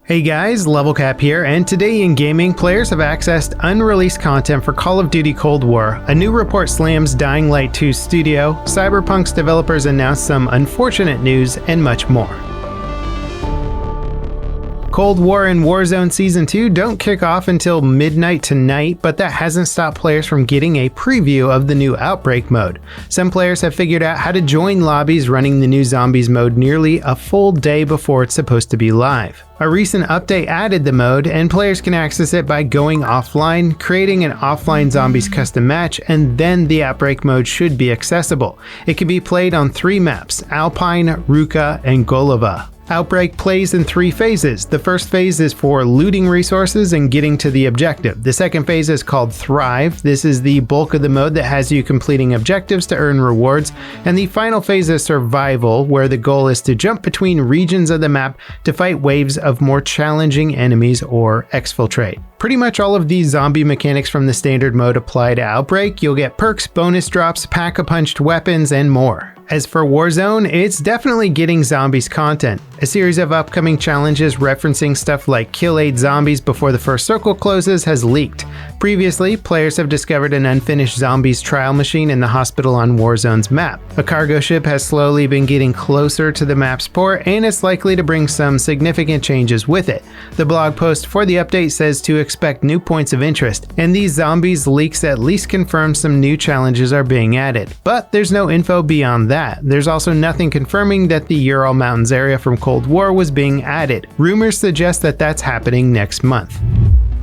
Hey guys, LevelCap here, and today in gaming, players have accessed unreleased content for Call of Duty Cold War. A new report slams Dying Light 2's studio, Cyberpunk's developers announced some unfortunate news, and much more. Cold War and Warzone Season 2 don't kick off until midnight tonight, but that hasn't stopped players from getting a preview of the new Outbreak mode. Some players have figured out how to join lobbies running the new Zombies mode nearly a full day before it's supposed to be live. A recent update added the mode, and players can access it by going offline, creating an offline Zombies custom match, and then the Outbreak mode should be accessible. It can be played on 3 maps, Alpine, Ruka, and Golova. Outbreak plays in 3 phases. The first phase is for looting resources and getting to the objective. The second phase is called Thrive. This is the bulk of the mode that has you completing objectives to earn rewards. And the final phase is Survival, where the goal is to jump between regions of the map to fight waves of more challenging enemies or exfiltrate. Pretty much all of these zombie mechanics from the standard mode apply to Outbreak. You'll get perks, bonus drops, pack-a-punched weapons, and more. As for Warzone, it's definitely getting zombies content. A series of upcoming challenges referencing stuff like kill 8 zombies before the first circle closes has leaked. Previously, players have discovered an unfinished zombies trial machine in the hospital on Warzone's map. A cargo ship has slowly been getting closer to the map's port, and it's likely to bring some significant changes with it. The blog post for the update says to expect new points of interest, and these zombies leaks at least confirm some new challenges are being added. But there's no info beyond that. There's also nothing confirming that the Ural Mountains area from Cold War was being added. Rumors suggest that that's happening next month.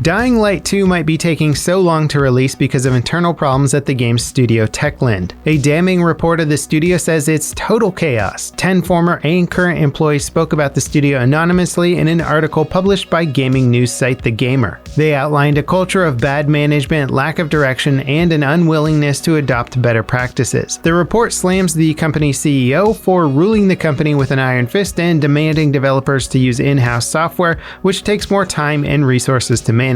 Dying Light 2 might be taking so long to release because of internal problems at the game's studio Techland. A damning report of the studio says it's total chaos. 10 former and current employees spoke about the studio anonymously in an article published by gaming news site The Gamer. They outlined a culture of bad management, lack of direction, and an unwillingness to adopt better practices. The report slams the company's CEO for ruling the company with an iron fist and demanding developers to use in-house software, which takes more time and resources to manage.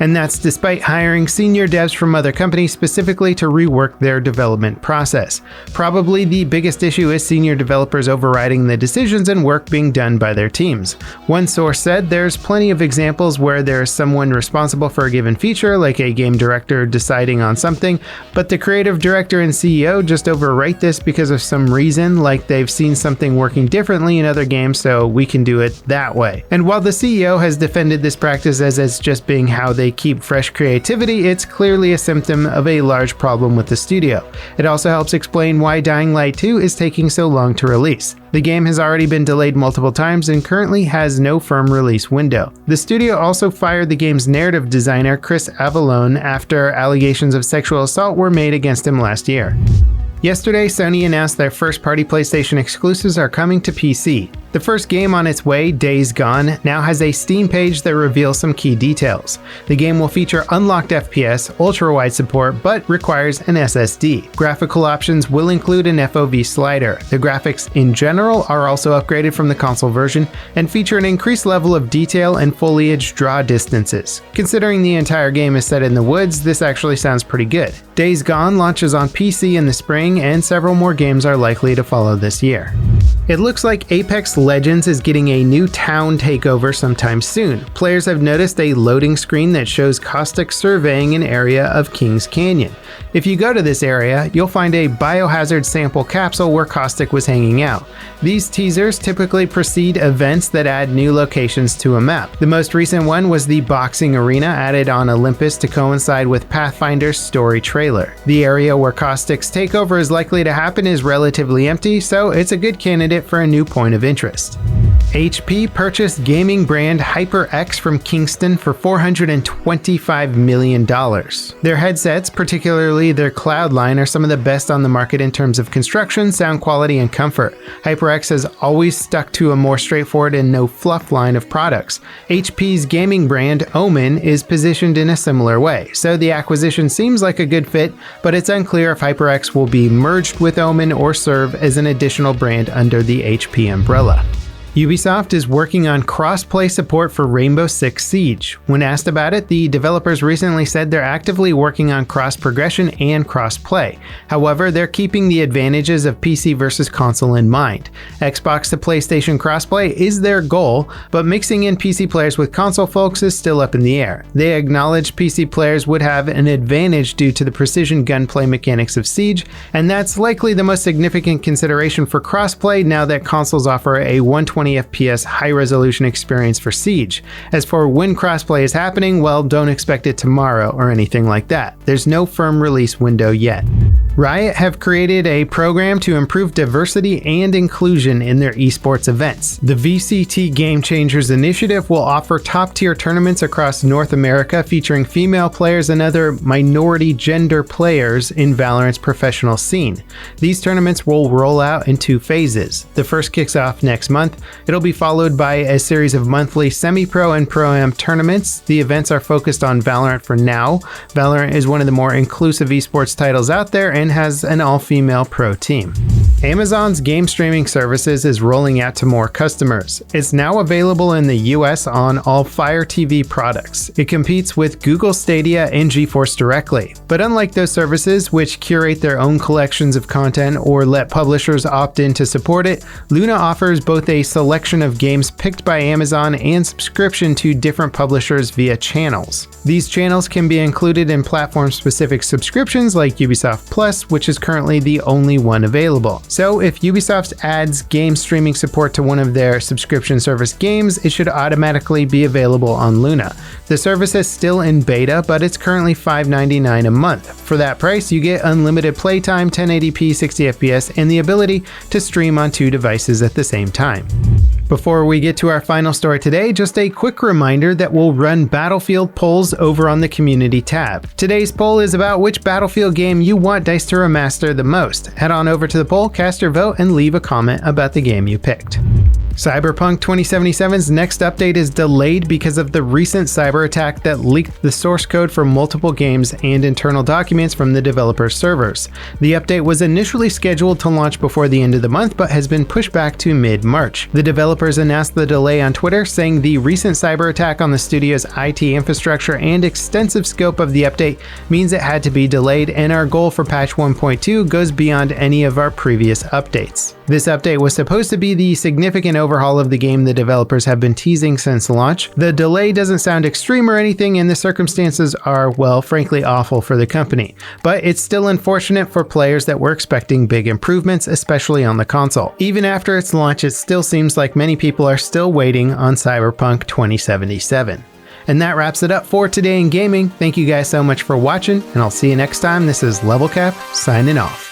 And that's despite hiring senior devs from other companies specifically to rework their development process. Probably the biggest issue is senior developers overriding the decisions and work being done by their teams. One source said there's plenty of examples where there's someone responsible for a given feature, like a game director deciding on something, but the creative director and CEO just overwrite this because of some reason, like they've seen something working differently in other games, so we can do it that way. And while the CEO has defended this practice as it's just being how they keep fresh creativity, it's clearly a symptom of a large problem with the studio. It also helps explain why Dying Light 2 is taking so long to release. The game has already been delayed multiple times and currently has no firm release window. The studio also fired the game's narrative designer Chris Avallone after allegations of sexual assault were made against him last year. Yesterday, Sony announced their first-party PlayStation exclusives are coming to PC. The first game on its way, Days Gone, now has a Steam page that reveals some key details. The game will feature unlocked FPS, ultra-wide support, but requires an SSD. Graphical options will include an FOV slider. The graphics in general are also upgraded from the console version and feature an increased level of detail and foliage draw distances. Considering the entire game is set in the woods, this actually sounds pretty good. Days Gone launches on PC in the spring, and several more games are likely to follow this year. It looks like Apex Legends is getting a new town takeover sometime soon. Players have noticed a loading screen that shows Caustic surveying an area of Kings Canyon. If you go to this area, you'll find a biohazard sample capsule where Caustic was hanging out. These teasers typically precede events that add new locations to a map. The most recent one was the boxing arena added on Olympus to coincide with Pathfinder's story trailer. The area where Caustic's takeover is likely to happen is relatively empty, so it's a good candidate for a new point of interest. HP purchased gaming brand HyperX from Kingston for $425 million. Their headsets, particularly their cloud line, are some of the best on the market in terms of construction, sound quality, and comfort. HyperX has always stuck to a more straightforward and no-fluff line of products. HP's gaming brand, Omen, is positioned in a similar way, so the acquisition seems like a good fit, but it's unclear if HyperX will be merged with Omen or serve as an additional brand under the HP umbrella. Ubisoft is working on cross-play support for Rainbow Six Siege. When asked about it, the developers recently said they're actively working on cross-progression and cross-play. However, they're keeping the advantages of PC versus console in mind. Xbox to PlayStation crossplay is their goal, but mixing in PC players with console folks is still up in the air. They acknowledge PC players would have an advantage due to the precision gunplay mechanics of Siege, and that's likely the most significant consideration for crossplay now that consoles offer a 120 FPS high-resolution experience for Siege. As for when crossplay is happening, well, don't expect it tomorrow or anything like that. There's no firm release window yet. Riot have created a program to improve diversity and inclusion in their esports events. The VCT Game Changers initiative will offer top-tier tournaments across North America featuring female players and other minority gender players in Valorant's professional scene. These tournaments will roll out in 2 phases. The first kicks off next month. It'll be followed by a series of monthly semi-pro and pro-am tournaments. The events are focused on Valorant for now. Valorant is one of the more inclusive esports titles out there and has an all-female pro team. Amazon's game streaming services is rolling out to more customers. It's now available in the US on all FireTV products. It competes with Google Stadia and GeForce directly. But unlike those services, which curate their own collections of content or let publishers opt in to support it, Luna offers both a selection of games picked by Amazon and subscription to different publishers via channels. These channels can be included in platform-specific subscriptions like Ubisoft Plus, which is currently the only one available. So if Ubisoft adds game streaming support to one of their subscription service games, it should automatically be available on Luna. The service is still in beta, but it's currently $5.99 a month. For that price, you get unlimited playtime, 1080p 60 FPS, and the ability to stream on 2 devices at the same time. Before we get to our final story today, just a quick reminder that we'll run Battlefield polls over on the community tab. Today's poll is about which Battlefield game you want DICE to remaster the most. Head on over to the poll, cast your vote, and leave a comment about the game you picked. Cyberpunk 2077's next update is delayed because of the recent cyber attack that leaked the source code for multiple games and internal documents from the developer's servers. The update was initially scheduled to launch before the end of the month, but has been pushed back to mid-March. The developers announced the delay on Twitter, saying the recent cyber attack on the studio's IT infrastructure and extensive scope of the update means it had to be delayed, and our goal for patch 1.2 goes beyond any of our previous updates. This update was supposed to be the significant overhaul of the game the developers have been teasing since launch. The delay doesn't sound extreme or anything, and the circumstances are, well, frankly awful for the company. But it's still unfortunate for players that were expecting big improvements, especially on the console. Even after its launch, it still seems like many people are still waiting on Cyberpunk 2077. And that wraps it up for today in gaming. Thank you guys so much for watching, and I'll see you next time. This is LevelCap signing off.